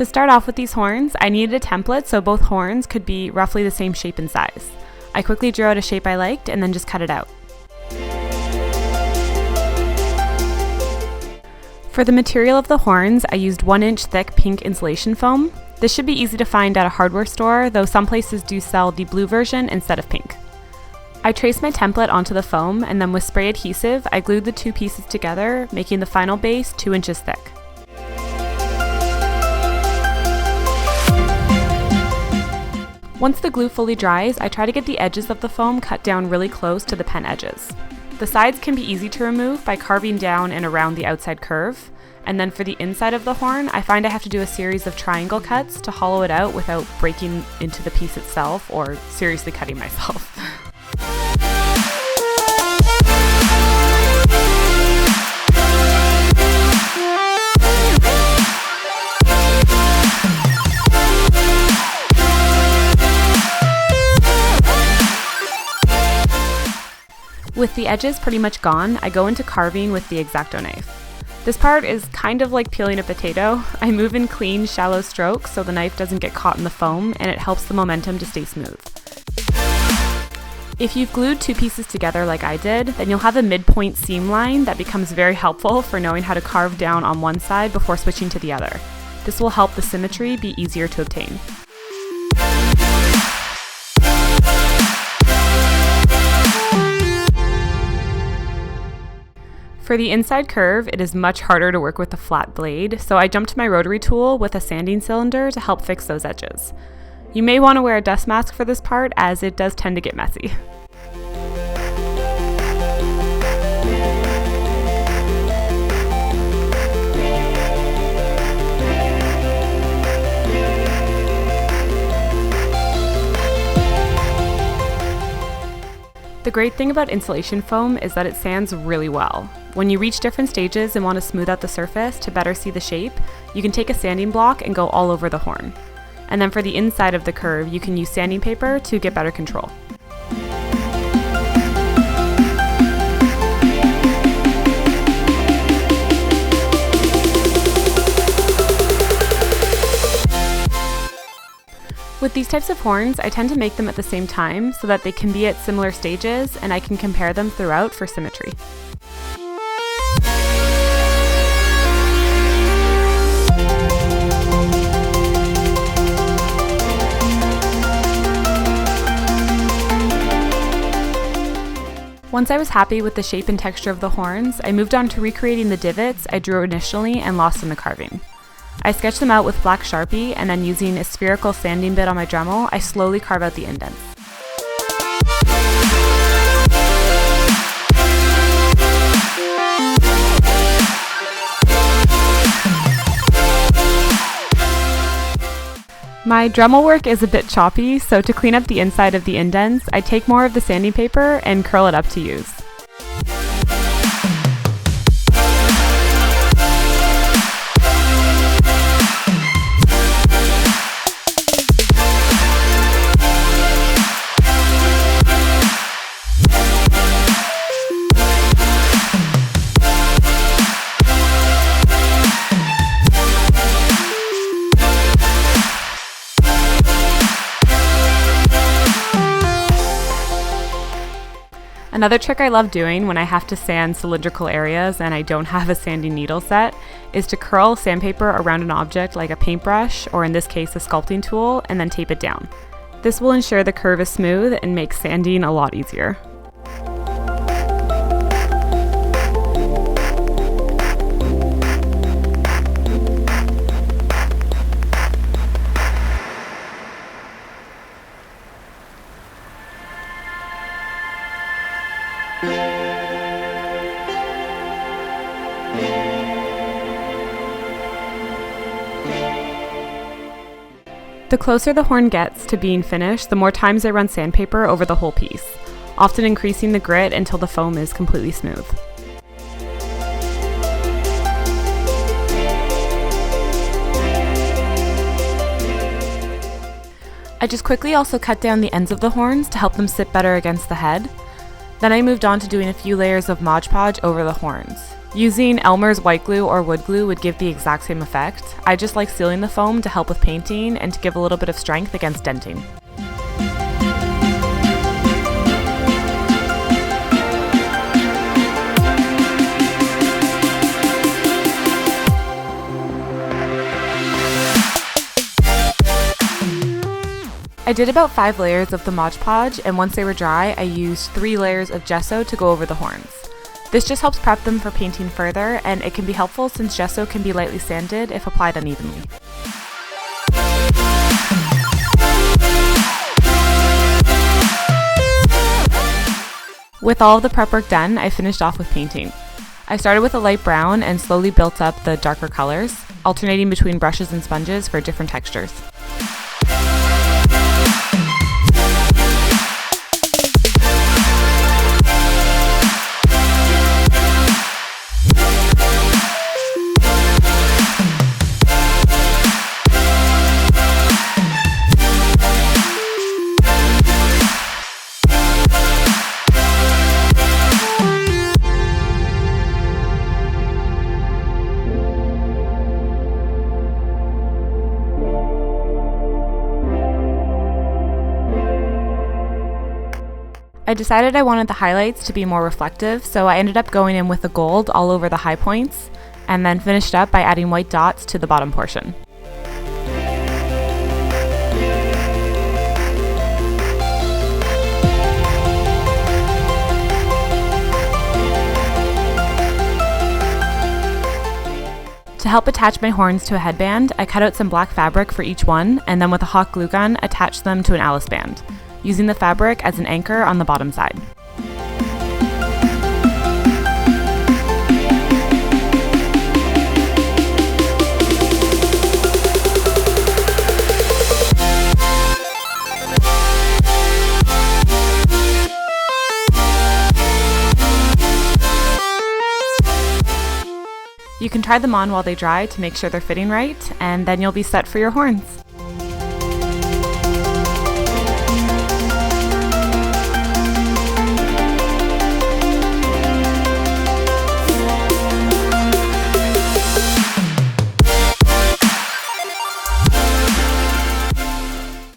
To start off with these horns, I needed a template so both horns could be roughly the same shape and size. I quickly drew out a shape I liked and then just cut it out. For the material of the horns, I used 1-inch thick pink insulation foam. This should be easy to find at a hardware store, though some places do sell the blue version instead of pink. I traced my template onto the foam, and then with spray adhesive, I glued the two pieces together, making the final base 2 inches thick. Once the glue fully dries, I try to get the edges of the foam cut down really close to the pen edges. The sides can be easy to remove by carving down and around the outside curve, and then for the inside of the horn, I find I have to do a series of triangle cuts to hollow it out without breaking into the piece itself or seriously cutting myself. With the edges pretty much gone, I go into carving with the exacto knife. This part is kind of like peeling a potato. I move in clean, shallow strokes so the knife doesn't get caught in the foam, and it helps the momentum to stay smooth. If you've glued two pieces together like I did, then you'll have a midpoint seam line that becomes very helpful for knowing how to carve down on one side before switching to the other. This will help the symmetry be easier to obtain. For the inside curve, it is much harder to work with a flat blade, so I jumped to my rotary tool with a sanding cylinder to help fix those edges. You may want to wear a dust mask for this part, as it does tend to get messy. The great thing about insulation foam is that it sands really well. When you reach different stages and want to smooth out the surface to better see the shape, you can take a sanding block and go all over the horn. And then for the inside of the curve, you can use sanding paper to get better control. With these types of horns, I tend to make them at the same time so that they can be at similar stages and I can compare them throughout for symmetry. Once I was happy with the shape and texture of the horns, I moved on to recreating the divots I drew initially and lost in the carving. I sketched them out with black Sharpie, and then using a spherical sanding bit on my Dremel, I slowly carve out the indents. My Dremel work is a bit choppy, so to clean up the inside of the indents, I take more of the sanding paper and curl it up to use. Another trick I love doing when I have to sand cylindrical areas and I don't have a sanding needle set is to curl sandpaper around an object like a paintbrush, or in this case a sculpting tool, and then tape it down. This will ensure the curve is smooth and makes sanding a lot easier. The closer the horn gets to being finished, the more times I run sandpaper over the whole piece, often increasing the grit until the foam is completely smooth. I just quickly also cut down the ends of the horns to help them sit better against the head. Then I moved on to doing a few layers of Mod Podge over the horns. Using Elmer's white glue or wood glue would give the exact same effect. I just like sealing the foam to help with painting and to give a little bit of strength against denting. I did about 5 layers of the Mod Podge, and once they were dry, I used 3 layers of gesso to go over the horns. This just helps prep them for painting further, and it can be helpful since gesso can be lightly sanded if applied unevenly. With all of the prep work done, I finished off with painting. I started with a light brown and slowly built up the darker colors, alternating between brushes and sponges for different textures. I decided I wanted the highlights to be more reflective, so I ended up going in with the gold all over the high points, and then finished up by adding white dots to the bottom portion. To help attach my horns to a headband, I cut out some black fabric for each one, and then with a hot glue gun, attached them to an Alice band, using the fabric as an anchor on the bottom side. You can try them on while they dry to make sure they're fitting right, and then you'll be set for your horns.